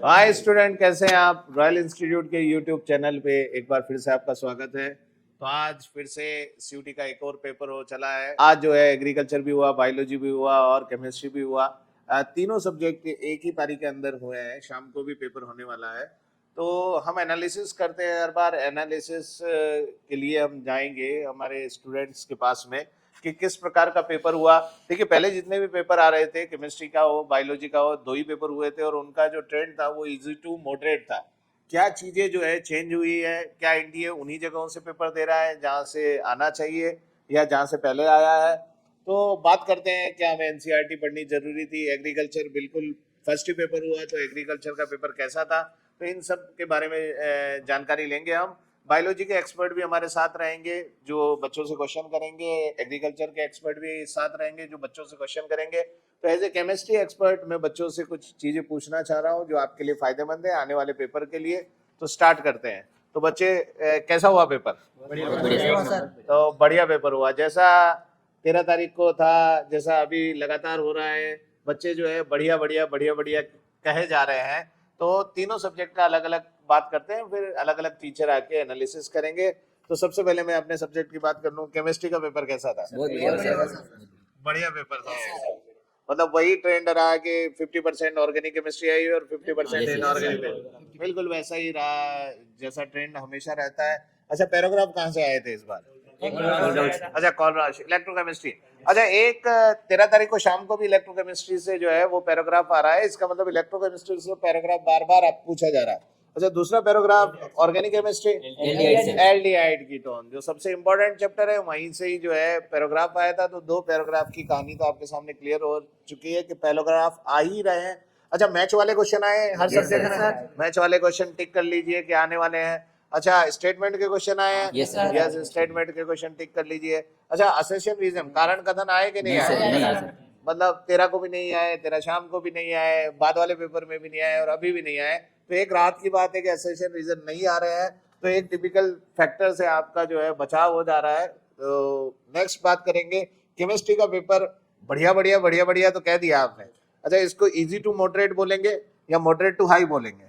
Hi student, कैसे हैं आप? रॉयल इंस्टीट्यूट के यूट्यूब चैनल पे एक बार फिर से आपका स्वागत है। तो आज फिर से सीयूटी का एक और पेपर हो चला है। आज जो है एग्रीकल्चर भी हुआ, बायोलॉजी भी हुआ और केमिस्ट्री भी हुआ। तीनों सब्जेक्ट एक ही पारी के अंदर हुए हैं। शाम को भी पेपर होने वाला है। तो हम एनालिसिस करते हैं हर बार। एनालिसिस के लिए हम जाएंगे हमारे स्टूडेंट्स के पास में कि किस प्रकार का पेपर हुआ। देखिए, पहले जितने भी पेपर आ रहे थे, केमिस्ट्री का हो, बायोलॉजी का हो, 2 ही पेपर हुए थे और उनका जो ट्रेंड था वो इजी टू मॉडरेट था। क्या चीजें जो है चेंज हुई है? क्या एनडीए उन्हीं जगहों से पेपर दे रहा है जहां से आना चाहिए या जहां से पहले आया है? तो बात करते हैं, क्या हमें एनसीईआरटी पढ़नी जरूरी थी? एग्रीकल्चर बिल्कुल फर्स्ट ही पेपर हुआ, तो एग्रीकल्चर का पेपर कैसा था? तो इन सब के बारे में जानकारी लेंगे हम। बायोलॉजी के एक्सपर्ट भी हमारे साथ रहेंगे जो बच्चों से क्वेश्चन करेंगे। एग्रीकल्चर के एक्सपर्ट भी साथ रहेंगे जो बच्चों से क्वेश्चन करेंगे। तो एज ए केमिस्ट्री एक्सपर्ट मैं बच्चों से कुछ चीजें पूछना चाह रहा हूँ जो आपके लिए फायदेमंद है आने वाले पेपर के लिए। तो स्टार्ट करते हैं। तो बच्चे, कैसा हुआ पेपर? तो बढ़िया पेपर हुआ, जैसा 13 तारीख को था, जैसा अभी लगातार हो रहा है। बच्चे जो है बढ़िया बढ़िया बढ़िया बढ़िया कहे जा रहे हैं। तो तीनों सब्जेक्ट का अलग अलग बात करते हैं, फिर अलग अलग टीचर आके एनालिसिस करेंगे। तो सबसे पहले मैं अपने सब्जेक्ट की बात कर लूं। केमिस्ट्री का पेपर कैसा था? बढ़िया पेपर था। मतलब वही ट्रेंड रहा कि 50% ऑर्गेनिक केमिस्ट्री आई और 50% इनऑर्गेनिक। बिल्कुल वैसा ही रहा जैसा ट्रेंड हमेशा रहता है। अच्छा, पैराग्राफ कहाँ से आए थे इस बार? अच्छा, कॉलराज इलेक्ट्रोकेमिस्ट्री। अच्छा, एक 13 तारीख को शाम को भी इलेक्ट्रोकेमिस्ट्री से जो है वो पैराग्राफ आ रहा है। इसका मतलब इलेक्ट्रोकेमिस्ट्री से पैराग्राफ बार बार आप पूछा जा रहा है। अच्छा, दूसरा paragraph organic chemistry, aldehyde ketone, जो सबसे इंपॉर्टेंट चैप्टर है, वहीं से ही जो है पैराग्राफ आया था। तो 2 पैराग्राफ की कहानी तो आपके सामने क्लियर हो चुकी है कि पैराग्राफ आ ही रहे हैं। अच्छा, मैच वाले क्वेश्चन आए हर सब्जेक्ट में। मैच वाले क्वेश्चन टिक कर लीजिए कि आने वाले हैं। अच्छा, स्टेटमेंट के क्वेश्चन आए हैं? यस, स्टेटमेंट के क्वेश्चन टिक कर लीजिए। अच्छा, असेशन रीजन, कारण कथन आए कि नहीं आए? मतलब 13 को भी नहीं आए, 13 शाम को भी नहीं आए, बाद वाले पेपर में भी नहीं आए और अभी भी नहीं आए। तो एक राहत की बात है कि असेशन रीजन नहीं आ रहे हैं। तो एक टिपिकल फैक्टर से आपका जो है बचाव हो जा रहा है। तो नेक्स्ट बात करेंगे केमिस्ट्री का पेपर। बढ़िया बढ़िया बढ़िया बढ़िया तो कह दिया आपने। अच्छा, इसको इजी टू मॉडरेट बोलेंगे या मॉडरेट टू हाई बोलेंगे?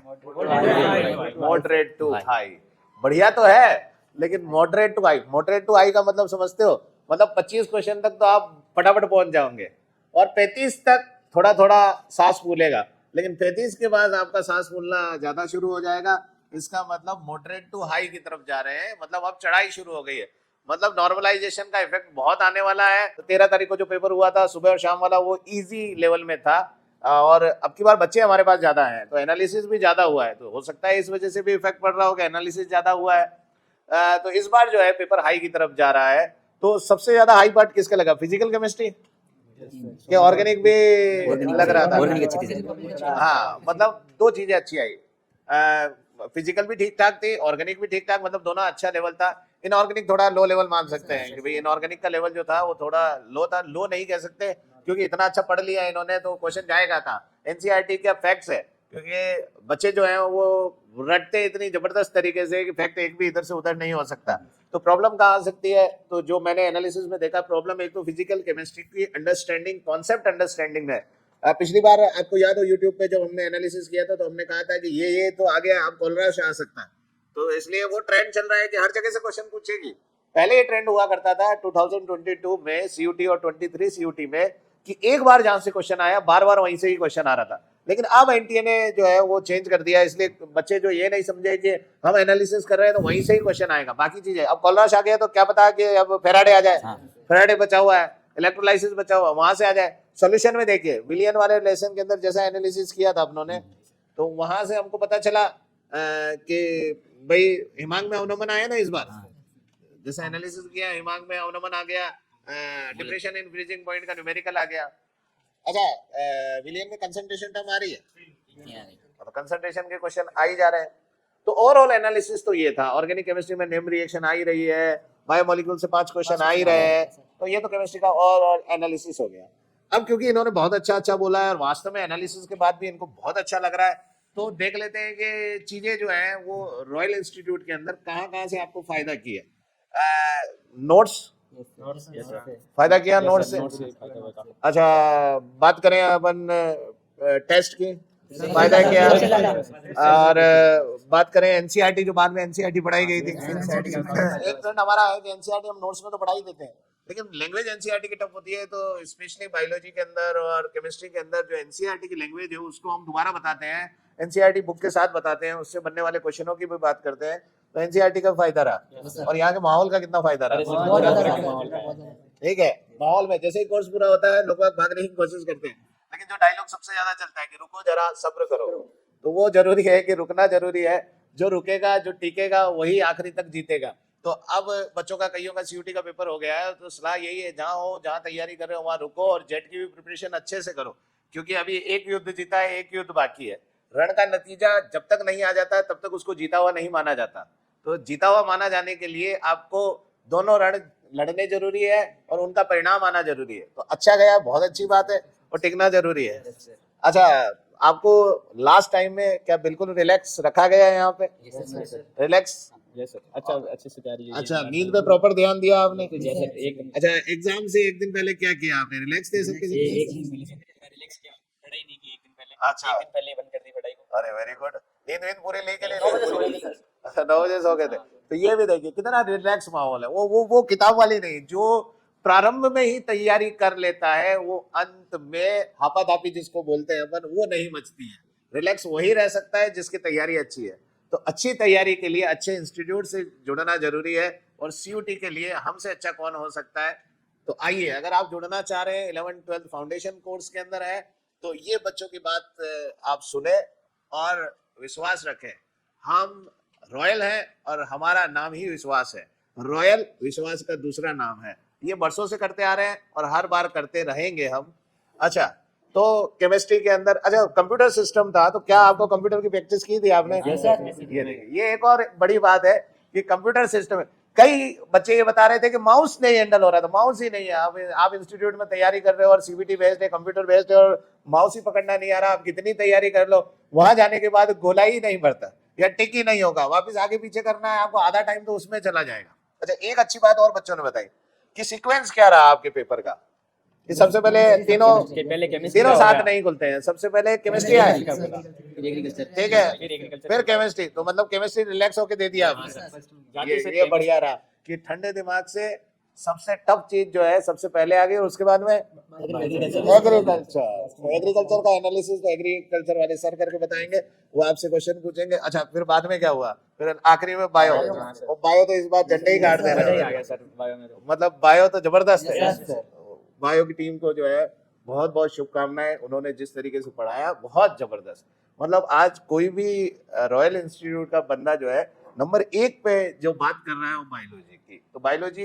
Moderate to high. बढ़िया तो है, लेकिन moderate to high, moderate to high का मतलब समझते हो? मतलब 25 क्वेश्चन तक तो आप फटाफट पहुंच जाओगे और 35 तक थोड़ा थोड़ा सांस फूलेगा, लेकिन 35 के बाद आपका सांस फूलना ज्यादा शुरू हो जाएगा। इसका मतलब मॉडरेट टू हाई की तरफ जा रहे हैं, मतलब अब चढ़ाई शुरू हो गई है। मतलब नॉर्मलाइजेशन का इफेक्ट बहुत आने वाला है। तो 13 तारीख को जो पेपर हुआ था सुबह और शाम वाला, वो इजी लेवल में था। और अब की बार बच्चे हमारे पास ज्यादा हैं तो एनालिसिस भी ज्यादा हुआ है। तो हो सकता है इस वजह से भी इफेक्ट पड़ रहा होगा, एनालिसिस ज्यादा हुआ है। तो इस बार जो है पेपर हाई की तरफ जा रहा है। तो सबसे ज्यादा हाई पार्ट किसका लगा? फिजिकल केमिस्ट्री के ऑर्गेनिक भी लग रहा था? हाँ, मतलब 2 चीजें अच्छी आई। फिजिकल भी ठीक ठाक थी, ऑर्गेनिक भी ठीक ठाक, मतलब दोनों अच्छा लेवल था। इनऑर्गेनिक थोड़ा लो लेवल मान सकते हैं कि भाई इनऑर्गेनिक का लेवल जो था वो थोड़ा लो था। लो नहीं कह सकते क्योंकि इतना अच्छा पढ़ लिया इन्होंने, तो क्वेश्चन जाएगा कहाँ? एनसीईआरटी का फैक्ट्स है, क्योंकि बच्चे जो हैं वो रटते इतनी जबरदस्त तरीके से कि फैक्ट एक भी इधर से उधर नहीं हो सकता। तो प्रॉब्लम कहाँ आ सकती है? तो जो मैंने एनालिसिस में देखा, प्रॉब्लम एक तो फिजिकल केमिस्ट्री की अंडरस्टैंडिंग, कॉन्सेप्ट अंडरस्टैंडिंग है। पिछली बार आपको याद हो यूट्यूब पे जब हमने एनालिसिस किया था तो हमने कहा था कि ये तो आगे आप कोलराज आ सकता है। तो इसलिए वो ट्रेंड चल रहा है कि हर जगह से क्वेश्चन पूछेगी। पहले ये ट्रेंड हुआ करता था 2022 में सीयूटी और 23 सीयूटी में कि एक बार जहां से क्वेश्चन आया बार बार वहीं से ही क्वेश्चन आ रहा था। लेकिन अब एनटीए ने जो है वो चेंज कर दिया, इसलिए बच्चे जो ये नहीं समझे कि हम एनालिसिस कर रहे हैं तो वहीं से ही क्वेश्चन आएगा, बाकी चीजें। अब कोलराज आ गया तो क्या पता कि अब फेराडे आ जाए। फेराडे बचा हुआ है, इलेक्ट्रोलाइसिस बचा हुआ, वहां से आ जाए। सोल्यूशन में देखिए, विलियन वाले लेसन के अंदर जैसा एनालिसिस किया था अपनों, तो वहां से हमको पता चला कि भाई हिमांग में अवनमन आया ना इस बार। जैसा एनालिसिस किया, हिमांग में अवनमन आ गया, डिप्रेशन इन फ्रीजिंग पॉइंट का न्यूमेरिकल आ गया। अच्छा, विलियन में कंसंट्रेशन टर्म आ रही है, तो कंसंट्रेशन के क्वेश्चन आ ही जा रहे हैं। तो ओवरऑल एनालिसिस तो ये था। ऑर्गेनिक केमिस्ट्री में नेम रिएक्शन आ ही रही है, बायोमोलिक्यूल से 5 क्वेश्चन आ ही रहे हैं। तो ये तो केमिस्ट्री का ओवरऑल एनालिसिस हो गया। अब क्योंकि इन्होंने बहुत अच्छा अच्छा बोला है और वास्तव में एनालिसिस के बाद भी इनको बहुत अच्छा लग रहा है, तो देख लेते हैं कि चीजें जो है वो रॉयल इंस्टीट्यूट के अंदर कहाँ कहाँ से आपको फायदा किया। नोट्स फायदा किया, नोट्स से। अच्छा, बात करें अपन टेस्ट की, फायदा है क्या? और बात करें एनसीईआरटी, जो बाद में एनसीईआरटी पढ़ाई गई थी, एक फ्रेंड हमारा है कि एनसीईआरटी हम नोट्स में तो पढ़ा ही देते हैं, लेकिन लैंग्वेज एनसीईआरटी की टफ होती है, तो स्पेशली बायोलॉजी के अंदर और केमिस्ट्री के अंदर जो एनसीईआरटी की लैंग्वेज है उसको हम दोबारा बताते हैं, एनसीईआरटी बुक के साथ बताते हैं, उससे बनने वाले क्वेश्चनों की भी बात करते हैं। तो एनसीईआरटी का फायदा रहा, और यहाँ के माहौल का कितना फायदा रहा। ठीक है, माहौल में जैसे ही कोर्स पूरा होता है लोग भागने की कोशिश करते हैं, लेकिन जो डायलॉग सबसे ज्यादा चलता है कि रुको जरा सब्र करो, तो वो जरूरी है कि रुकना जरूरी है। जो रुकेगा, जो टिकेगा, वही आखिरी तक जीतेगा। तो अब बच्चों का, कईयों का सीयूटी का पेपर हो गया है, तो सलाह यही है, जहां हो, जहां तैयारी कर रहे हो वहां रुको, और जेट की भी प्रिपरेशन अच्छे से करो, क्योंकि अभी एक युद्ध जीता है, एक युद्ध बाकी है। रण का नतीजा जब तक नहीं आ जाता तब तक उसको जीता हुआ नहीं माना जाता। तो जीता हुआ माना जाने के लिए आपको दोनों रण लड़ने जरूरी है और उनका परिणाम आना जरूरी है। तो अच्छा गया, बहुत अच्छी बात है, और टिकना जरूरी है। अच्छा, आपको लास्ट टाइम में क्या बिल्कुल रिलैक्स रखा गया है यहाँ पे? रिलैक्स, अच्छा, अच्छे से तैयारी। अच्छा, नींद पे प्रॉपर ध्यान दिया आपने? अच्छा, एग्जाम से एक दिन पहले क्या किया आपने? रिलैक्स थे सबके? रिलैक्स किया, पढ़ाई नहीं की एक दिन पहले। अच्छा, एक दिन पहले बंद कर दी पढ़ाई को। अरे वेरी गुड। नींद पूरे लेके ले 9 बजे सो गए थे। तो ये भी देखिए कितना रिलैक्स माहौल है। वो किताब वाली नहीं, जो प्रारंभ में ही तैयारी कर लेता है वो अंत में हापाधापी जिसको बोलते हैं अपन, वो नहीं मचती है। रिलैक्स वही रह सकता है जिसकी तैयारी अच्छी है। तो अच्छी तैयारी के लिए अच्छे इंस्टीट्यूट से जुड़ना जरूरी है, और सीयूटी के लिए हमसे अच्छा कौन हो सकता है। तो आइए, अगर आप जुड़ना चाह रहे हैं 11th 12th फाउंडेशन कोर्स के अंदर है, तो ये बच्चों की बात आप सुने और विश्वास रखें। हम रॉयल है और हमारा नाम ही विश्वास है। रॉयल विश्वास का दूसरा नाम है। ये बरसों से करते आ रहे हैं और हर बार करते रहेंगे हम। अच्छा, तो केमिस्ट्री के अंदर, अच्छा कंप्यूटर सिस्टम था, तो क्या आपको कंप्यूटर की प्रैक्टिस की थी आपने? ये एक और बड़ी बात है कि कंप्यूटर सिस्टम, कई बच्चे ये बता रहे थे कि माउस नहीं हैंडल हो रहा था। माउस ही नहीं है। आप इंस्टीट्यूट में तैयारी कर रहे हो और सीबीटी बेस्ड है, कंप्यूटर बेस्ड है, और माउस ही पकड़ना नहीं आ रहा, आप कितनी तैयारी कर लो, वहां जाने के बाद गोला ही नहीं बढ़ता या टिक ही नहीं होगा, वापस आगे पीछे करना है आपको, आधा टाइम तो उसमें चला जाएगा। अच्छा, एक अच्छी बात और बच्चों ने बताई कि सीक्वेंस क्या रहा आपके पेपर का, कि सबसे पहले तीनों साथ नहीं खुलते हैं, सबसे पहले केमिस्ट्री है, ठीक है, फिर केमिस्ट्री। तो मतलब केमिस्ट्री रिलैक्स होके दे दिया आपने। ये बढ़िया रहा कि ठंडे दिमाग से सबसे टफ चीज जो है सबसे पहले आ गई, और उसके बाद में एग्रीकल्चर। तो एग्रीकल्चर का एनालिसिस तो एग्रीकल्चर वाले सर करके बताएंगे, वो आपसे क्वेश्चन पूछेंगे। अच्छा, फिर बाद में क्या हुआ? फिर आखिरी में बायो। और बायो तो इस बार झंडे ही काट दे रहे हैं, मतलब बायो तो जबरदस्त है। बायो की टीम को जो है बहुत बहुत शुभकामनाएं। उन्होंने जिस तरीके से पढ़ाया, बहुत जबरदस्त। मतलब आज कोई भी रॉयल इंस्टीट्यूट का बंदा जो है नंबर 1 पे जो बात कर रहा है वो बायोलॉजी की। तो बायोलॉजी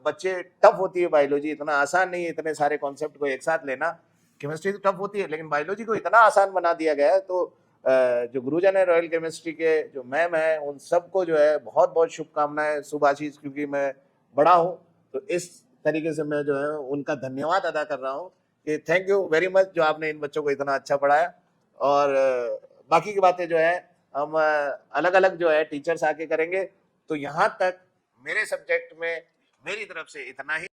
बच्चे, टफ होती है बायोलॉजी, इतना आसान नहीं है इतने सारे कॉन्सेप्ट को एक साथ लेना। केमिस्ट्री तो टफ होती है, लेकिन बायोलॉजी को इतना आसान बना दिया गया है। तो जो गुरुजन है रॉयल केमिस्ट्री के, जो मैम है, उन सबको जो है बहुत बहुत शुभकामनाएं। शुभाशीष, क्योंकि मैं बड़ा हूँ तो इस तरीके से मैं जो है उनका धन्यवाद अदा कर रहा हूँ कि थैंक यू वेरी मच, जो आपने इन बच्चों को इतना अच्छा पढ़ाया। और बाकी की बातें जो है हम अलग अलग जो है टीचर्स आके करेंगे। तो यहाँ तक मेरे सब्जेक्ट में मेरी तरफ से इतना ही।